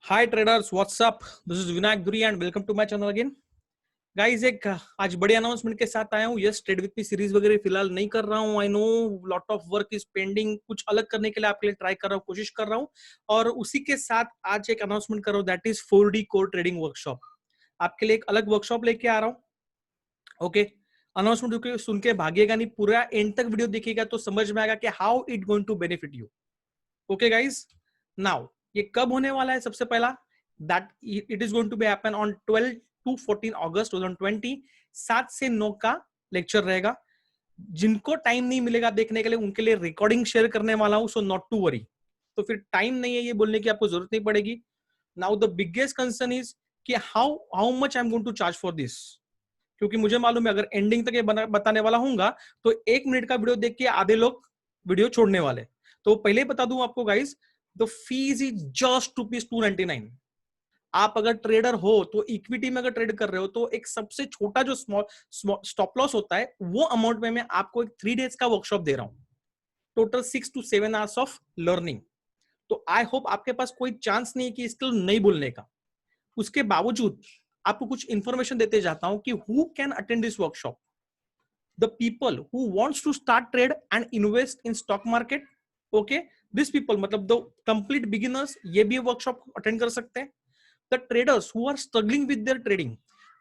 Hi traders, what's up. This is Vinayak Duri and welcome to my channel again. Guys, एक आज बड़ी announcement के साथ आया हूँ। Yes, trade with me series वगैरह फिलहाल नहीं कर रहा हूँ। I know lot of work is pending. कुछ अलग करने के लिए आपके लिए ट्राई कर रहा हूँ, कोशिश कर रहा हूँ। और उसी के साथ आज एक अनाउंसमेंट कर रहा हूँ, that is 4D core trading workshop. आपके लिए एक अलग वर्कशॉप लेके आ रहा हूँ। ओके, अनाउंसमेंट सुन के भागिएगा नहीं, पूरा एंड तक वीडियो देखिएगा तो समझ में आएगा कि how it going to benefit you. Okay guys, now ये कब होने वाला है? सबसे पहला, that it is going to be happen on 12 to 14 August 2020। 7 से 9 का लेक्चर रहेगा। जिनको टाइम नहीं मिलेगा देखने के लिए, उनके लिए रिकॉर्डिंग शेयर करने वाला हूं, सो नॉट टू वरी। तो फिर टाइम नहीं है ये बोलने की आपको जरूरत नहीं पड़ेगी। Now the biggest concern is कि how how much I am going to charge for this. क्योंकि मुझे मालूम है अगर एंडिंग तक ये बताने वाला हूंगा तो 1 मिनट का वीडियो देख के आधे लोग वीडियो छोड़ने वाले। तो पहले ही बता दूं आपको guys, the fees is just ₹299। आप अगर ट्रेडर हो तो इक्विटी में अगर ट्रेड कर रहे हो तो एक सबसे छोटा जो स्मॉल स्टॉप लॉस होता है वो अमाउंट में मैं आपको एक 3 days का वर्कशॉप दे रहा हूं। Total 6 to 7 hours of learning. तो आई होप आपके पास कोई चांस नहीं है कि स्किल नहीं बोलने का। उसके बावजूद आपको कुछ इंफॉर्मेशन देते जाता हूं कि who can attend this workshop. The people who wants to start trade and invest in stock market. Okay, this people मतलब द कंप्लीट बिगिनर्स ये भी वर्कशॉप अटेंड कर सकते हैं। The traders who are struggling with their trading.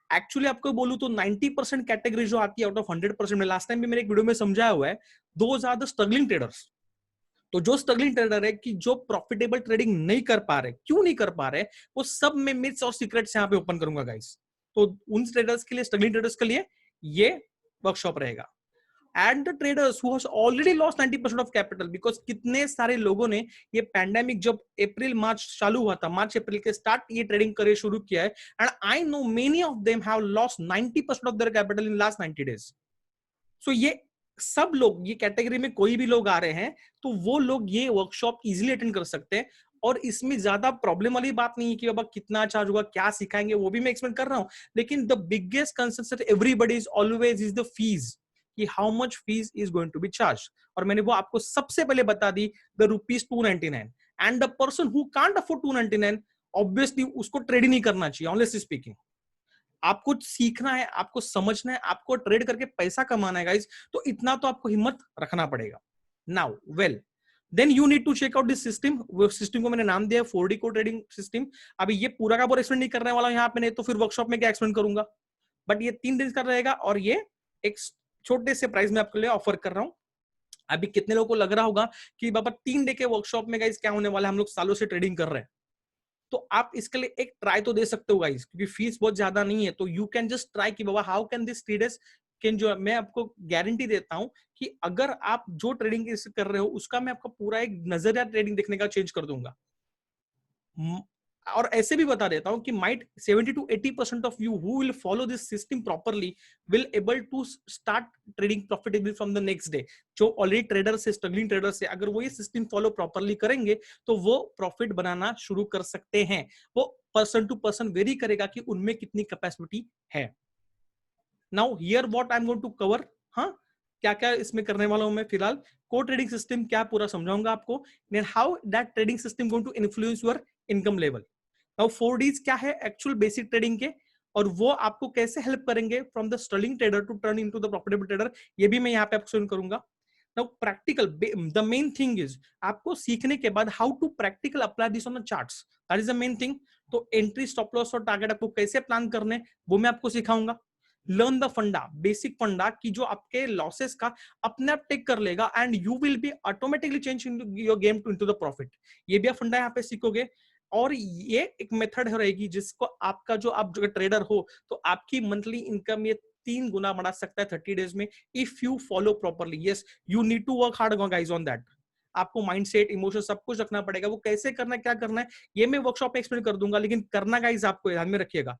Actually आपको बोलूं तो 90% category जो आती है आउट ऑफ 100% में, लास्ट टाइम भी मैंने एक वीडियो में समझाया हुआ है, those are the struggling traders. तो जो स्ट्रगलिंग ट्रेडर है कि जो प्रॉफिटेबल ट्रेडिंग नहीं कर पा रहे, क्यों नहीं कर पा रहे, वो सब में मिथ्स और सीक्रेट्स यहाँ पे ओपन करूंगा गाइस। तो उन ट्रेडर्स के लिए, स्ट्रगलिंग ट्रेडर्स के लिए ये वर्कशॉप रहेगा। And the traders who has already lost 90% of capital, because कितने सारे लोगों ने ये पैंडेमिक जब अप्रैल मार्च चालू हुआ था, मार्च अप्रैल के स्टार्ट ये ट्रेडिंग करे शुरू किया है। And I know many of them have lost 90% of their capital in last 90 days। सो ये सब लोग, ये कैटेगरी में कोई भी लोग आ रहे हैं तो वो लोग ये वर्कशॉप इजीली अटेंड कर सकते हैं। और इसमें ज्यादा प्रॉब्लम वाली बात नहीं है कि बाबा कितना चार्ज होगा, क्या सिखाएंगे, वो भी मैं एक्सप्लेन कर रहा हूं। लेकिन the biggest concern everybody is always is the fees, कि how much fees is going to be charge. और मैंने वो आपको सबसे पहले बता दी, the ₹299। And the person who can't afford 299, obviously उसको ट्रेड ही नहीं करना चाहिए, ऑनेस्टली स्पीकिंग। आपको सीखना है, आपको समझना है, आपको ट्रेड करके पैसा कमाना है गाइस, तो इतना तो आपको हिम्मत रखना पड़ेगा। Now well, then you need to check out this system. वो सिस्टम को मैंने नाम दिया 4D को ट्रेडिंग सिस्टम। अभी ये पूरा का पूरा एक्सप्लेन नहीं करने वाला हूं यहाँ पे, नहीं तो फिर वर्कशॉप में क्या एक्सप्लेन करूंगा। बट ये 3 दिन का रहेगा और ये एक छोटे से प्राइस में आपके लिए ऑफर कर रहा हूं। अभी कितने लोगों को लग रहा होगा कि बाबा 3 डे के वर्कशॉप में गाइस क्या होने वाला है, हम लोग सालों से ट्रेडिंग कर रहे हैं। तो आप इसके लिए एक ट्राई तो दे सकते हो गाइस, क्योंकि फीस बहुत ज्यादा नहीं है। तो यू कैन जस्ट ट्राई कि बाबा how can this traders can, जो मैं आपको गारंटी देता हूं कि अगर आप जो ट्रेडिंग कर रहे हो उसका मैं आपका पूरा एक नजरिया ट्रेडिंग देखने का चेंज कर दूंगा। और ऐसे भी बता देता हूं कि might 70 to 80% of you who will follow this system properly will able to start trading profitable from the next day. जो ऑलरेडी ट्रेडर से, स्ट्रगलिंग ट्रेडर से, अगर वो ये सिस्टम फॉलो प्रॉपरली करेंगे तो वो प्रॉफिट बनाना शुरू कर सकते हैं। वो पर्सन टू पर्सन वेरी करेगा कि उनमें कितनी कैपेसिटी है। Now here what I am going to cover. हाँ, क्या क्या इसमें करने वाला हूं मैं फिलहाल। को ट्रेडिंग सिस्टम क्या पूरा समझाऊंगा आपको, then how that trading system going to influence your income level. Now 4Ds क्या है एक्चुअल बेसिक ट्रेडिंग के, और वो आपको कैसे हेल्प करेंगे from the struggling trader to turn into the profitable trader, ये भी मैं यहाँ पे एक्सप्लेन करूंगा। Now practical, the main thing is आपको सीखने के बाद how to practical apply this on the charts, that is the main thing. तो एंट्री, स्टॉप लॉस और टारगेट आपको कैसे प्लान करने, वो मैं आपको सिखाऊंगा। लर्न द फंडा, बेसिक फंडा की जो आपके लॉसेस का अपने आप टेक कर लेगा and you will be automatically change your game to into the profit. ये भी आप फंडा यहाँ पे सीखोगे। और ये एक मेथड रहेगी जिसको आपका, जो आप जो ट्रेडर हो तो आपकी मंथली इनकम ये 3 गुना बढ़ा सकता है 30 डेज में, if you follow properly. Yes, you need to work hard guys on that. आपको माइंडसेट, इमोशन सब कुछ रखना पड़ेगा। वो कैसे करना है, क्या करना है, ये मैं वर्कशॉप में एक्सप्लेन कर दूंगा। लेकिन करना गाइस आपको ध्यान में रखिएगा,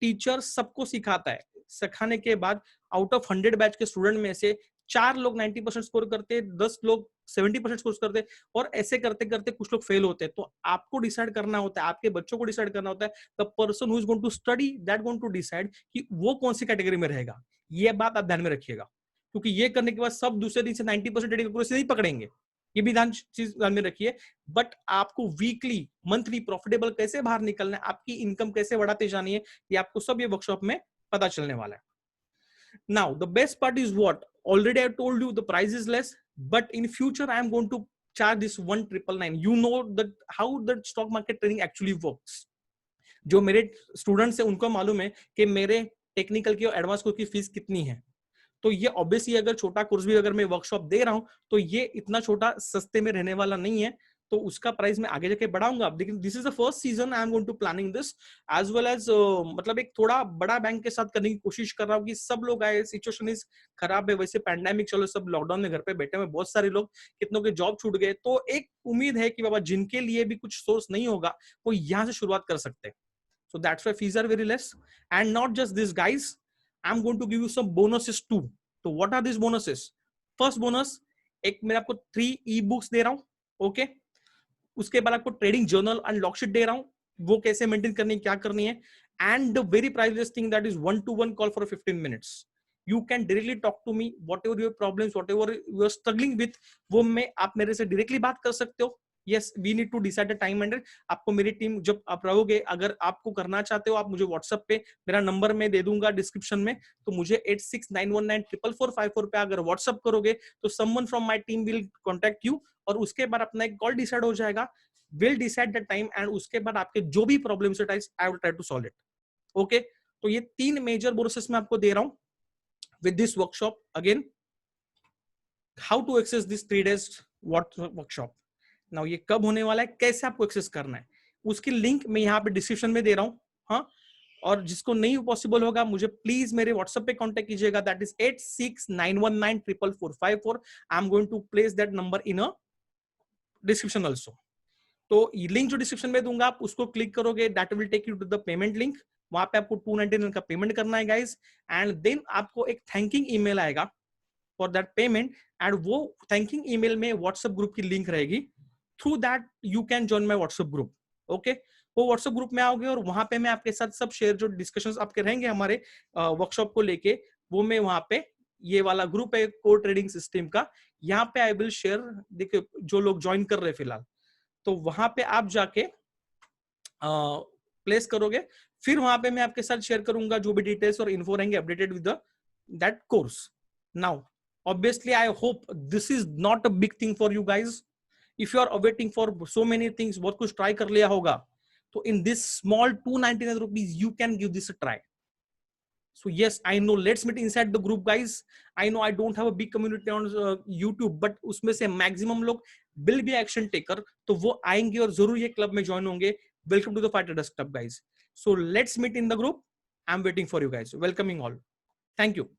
टीचर सबको सिखाता है। सिखाने के बाद आउट ऑफ 100 बैच के स्टूडेंट में से 4 लोग 90% स्कोर करते, 10 लोग 70% स्कोर करते, और ऐसे करते करते कुछ लोग फेल होते हैं। तो आपको डिसाइड करना होता है, आपके बच्चों को डिसाइड करना होता है, the person who is going to study that going to decide कि वो कौन सी कैटेगरी में रहेगा। ये बात आप ध्यान में रखिएगा, क्योंकि ये करने के बाद सब दूसरे दिन से 90% ट्रेडिंग एक्यूरेसी नहीं पकड़ेंगे। ये भी चीज ध्यान में रखिए। बट आपको वीकली मंथली प्रॉफिटेबल कैसे बाहर निकलना है, आपकी इनकम कैसे बढ़ाते जानी है, ये आपको सब ये वर्कशॉप में पता चलने वाला है। Now the best part is what, already I told you the price is less, but in future I am going to charge this 1999. You know that how the stock market trading actually works. जो मेरे students हैं उनको मालूम है कि मेरे technical की और एडवांस कोर्स की फीस कितनी है। तो ये ऑब्वियसली अगर छोटा कोर्स भी अगर मैं वर्कशॉप दे रहा हूं तो ये इतना छोटा सस्ते में रहने वाला नहीं है, तो उसका प्राइस मैं आगे जाके बढ़ाऊंगा। लेकिन this is the first season I am going to planning this as well as, मतलब एक थोड़ा बड़ा बैंक के साथ करने की कोशिश कर रहा हूँ कि सब लोग आए, सिचुएशन इज खराब है, वैसे पैंडेमिक चलो सब लॉकडाउन में घर पे बैठे हुए बहुत सारे लोग, कितनों के जॉब छूट गए, तो एक उम्मीद है कि बाबा जिनके लिए भी कुछ सोर्स नहीं होगा वो यहाँ से शुरुआत कर सकते हैं। So that's why fees are very less. And not just this, guys, I'm going to give you some bonuses too. So what are these bonuses? First bonus, एक मैं आपको 3 e-books दे रहा हूं, ओके। उसके बाद आपको ट्रेडिंग जर्नल एंड लॉकशीट दे रहा हूं, वो कैसे मेंटेन करनी है, क्या करनी है। And the very priceless thing that is 1-to-1 call for 15 minutes. You can directly talk to me, whatever your problems, whatever you are struggling with, वो में आप मेरे से डायरेक्टली बात कर सकते हो। Yes, we need to decide the time and आपको मेरी टीम जब आप रहोगे, अगर आपको करना चाहते हो आप मुझे व्हाट्सएप पे, मेरा नंबर मैं दे दूंगा डिस्क्रिप्शन में, तो मुझे 8691944454 पे अगर व्हाट्सएप करोगे तो someone from my team will contact you, और उसके बाद अपना एक कॉल डिसाइड हो जाएगा, will decide the time, and उसके बाद आपके जो भी प्रॉब्लम्स है I will try to solve it, okay. तो ये 3 मेजर बोनसेस मैं आपको दे रहा हूं with this workshop. Again, how to access this 3 days workshop. Now ये कब होने वाला है, कैसे आपको एक्सेस करना है, उसकी लिंक मैं यहाँ पे डिस्क्रिप्शन में दे रहा हूँ, हाँ। और जिसको नहीं पॉसिबल होगा मुझे प्लीज मेरे व्हाट्सएप पे कांटेक्ट कीजिएगा, that is 8691944454। I am going to place that number in a description also. तो लिंक जो डिस्क्रिप्शन में दूंगा आप उसको क्लिक करोगे, that will take you to the payment link. वहां पे आपको 299 का पेमेंट करना है गाइस, एंड देन आपको एक थैंकिंग ईमेल आएगा फॉर दैट पेमेंट, एंड वो थैंकिंग ईमेल में व्हाट्सएप ग्रुप की लिंक रहेगी। Through that you can join my WhatsApp group, okay. वो व्हाट्सएप ग्रुप में आओगे और वहां पे मैं आपके साथ सब शेयर, जो डिस्कशंस आपके रहेंगे हमारे वर्कशॉप को लेके, वो मैं वहां पे, ये वाला ग्रुप है कोर ट्रेडिंग सिस्टम का, यहाँ पे आई विल शेयर। देखिए जो लोग ज्वाइन कर रहे हैं फिलहाल, तो वहां पे आप जाके प्लेस करोगे, फिर वहां पे मैं आपके साथ शेयर करूंगा जो भी डिटेल्स और इन्फो रहेंगे updated with that course. Now obviously I hope this is not a big thing for you guys. If you are awaiting for so many things, बहुत कुछ try कर लिया होगा, तो in this small 299 rupees you can give this a try. So yes, I know, let's meet inside the group guys. I know I don't have a big community on YouTube, but उसमें से maximum लोग will be action taker, तो वो आएंगे और जरूर ये club में ज्वाइन होंगे। Welcome to the Fighter Desk Club guys. So let's meet in the group. I'm waiting for you guys. Welcoming all. Thank you.